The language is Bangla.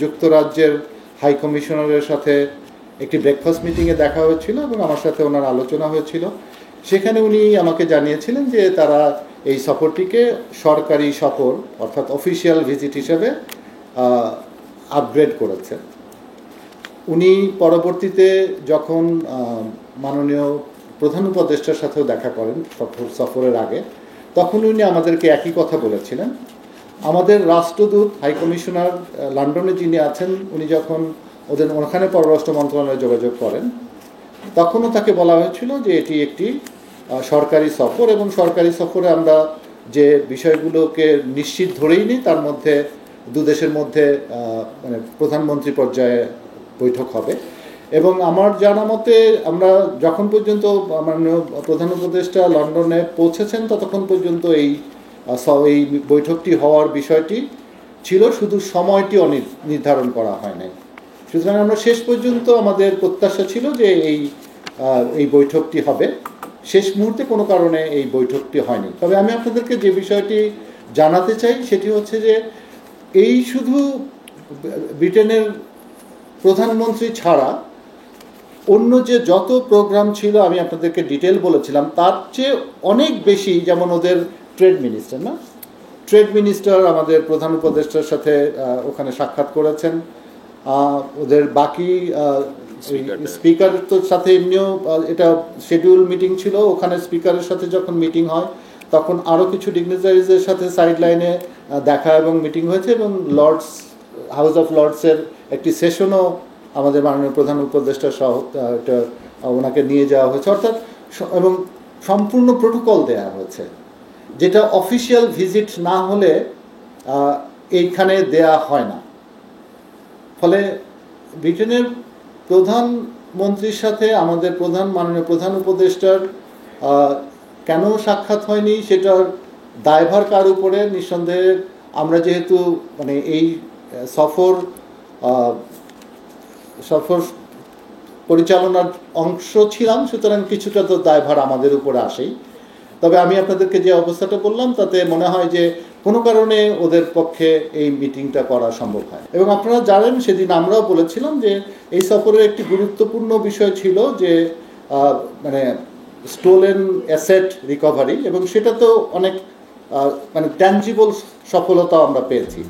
যুক্তরাজ্যের হাই কমিশনারের সাথে একটি ব্রেকফাস্ট মিটিংয়ে দেখা হয়েছিল এবং আমার সাথে ওনার আলোচনা হয়েছিল। সেখানে উনি আমাকে জানিয়েছিলেন যে তারা এই সফরটিকে সরকারি সফর অর্থাৎ অফিসিয়াল ভিজিট হিসেবে আপগ্রেড করেছেন। উনি পরবর্তীতে যখন মাননীয় প্রধান উপদেষ্টার সাথেও দেখা করেন সফরের আগে, তখন উনি আমাদেরকে একই কথা বলেছিলেন। আমাদের রাষ্ট্রদূত হাই কমিশনার লন্ডনে যিনি আছেন, উনি যখন ওখানে পররাষ্ট্র মন্ত্রণালয়ে যোগাযোগ করেন, তখনও তাকে বলা হয়েছিল যে এটি একটি সরকারি সফর এবং সরকারি সফরে আমরা যে বিষয়গুলোকে নিশ্চিত ধরেই নিই, তার মধ্যে দুদেশের মধ্যে মানে প্রধানমন্ত্রী পর্যায়ে বৈঠক হবে। এবং আমার জানা মতে আমরা যখন পর্যন্ত মাননীয় প্রধান উপদেষ্টা লন্ডনে পৌঁছেছেন ততক্ষণ পর্যন্ত এই বৈঠকটি হওয়ার বিষয়টি ছিল, শুধু সময়টি নির্ধারণ করা হয় নাই। সুতরাং আমরা শেষ পর্যন্ত আমাদের প্রত্যাশা ছিল যে এই বৈঠকটি হবে। শেষ মুহূর্তে কোনো কারণে এই বৈঠকটি হয়নি। তবে আমি আপনাদেরকে যে বিষয়টি জানাতে চাই সেটি হচ্ছে যে এই শুধু ব্রিটেনের প্রধানমন্ত্রী ছাড়া অন্য যে যত প্রোগ্রাম ছিল আমি আপনাদেরকে ডিটেল বলেছিলাম, তার চেয়ে অনেক বেশি, যেমন ওদের ট্রেড মিনিস্টার আমাদের প্রধান উপদেষ্টার সাথে ওখানে সাক্ষাৎ করেছেন। ওদের বাকি স্পিকারের তো সাথে এমনিও এটা শিডিউল মিটিং ছিল, ওখানে স্পিকারের সাথে যখন মিটিং হয় তখন আরও কিছু ডিগনিটারিজের সাথে সাইড লাইনে দেখা এবং মিটিং হয়েছে এবং হাউস অফ লর্ডসের একটি সেশনও আমাদের মাননীয় প্রধান উপদেষ্টা সহ এটা ওনাকে নিয়ে যাওয়া হয়েছে, অর্থাৎ এবং সম্পূর্ণ প্রোটোকল দেওয়া হয়েছে, যেটা অফিসিয়াল ভিজিট না হলে এইখানে দেয়া হয় না। ফলে ব্রিটেনের প্রধানমন্ত্রীর সাথে আমাদের মাননীয় প্রধান উপদেষ্টার কেন সাক্ষাৎ হয়নি সেটার দায়ভার কার উপরে? নিঃসন্দেহে আমরা যেহেতু মানে এই সফর পরিচালনার অংশ ছিলাম, সুতরাং কিছুটা তো দায়ভার আমাদের উপরে আসেই। তবে আমি আপনাদেরকে যে অবস্থাটা বললাম তাতে মনে হয় যে কোনো কারণে ওদের পক্ষে এই মিটিংটা করা সম্ভব হয়। এবং আপনারা জানেন সেদিন আমরাও বলেছিলাম যে এই সফরের একটি গুরুত্বপূর্ণ বিষয় ছিল যে মানে স্টোলেন অ্যাসেট রিকভারি, এবং সেটা তো অনেক মানে ট্যাঞ্জিবল সফলতা আমরা পেয়েছি।